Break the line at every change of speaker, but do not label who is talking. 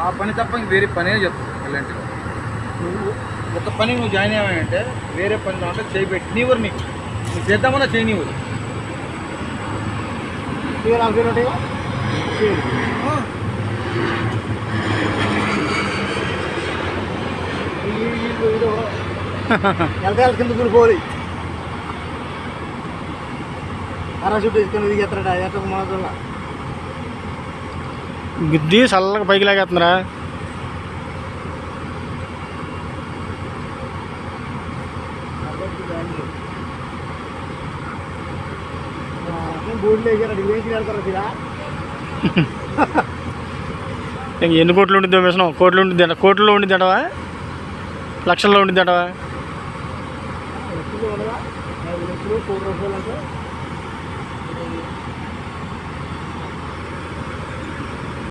ఆ పని తప్ప ఇంక వేరే పనే చెప్తాను ఎలాంటిలో. నువ్వు ఒక పని నువ్వు జాయిన్ అయ్యావంటే వేరే పని దాంట్లో చేయబెట్టి నీవరు నీకు నువ్వు చేద్దామన్నా చేయనివ్వరు.
కింద కూలిపోవాలి పారాషూట్ వేసుకొని ఇది ఎత్తడా ఎట్లా మన
గుద్ది చల్లగా పైకి లాగేస్తున్నారా?
బోర్డులు వేసారు వేసి వెళ్తారా తీరా
ఎన్ని కోట్లు ఉండిద్దో మిషన్? కోట్లు ఉండిద్ది అంట. కోట్లలో ఉండిద్ది అంటవా? లక్షల్లో ఉండిద్ది అంటవా?
లక్షలు ఉండదా? 5 లక్షలు 1,00,000 అంటే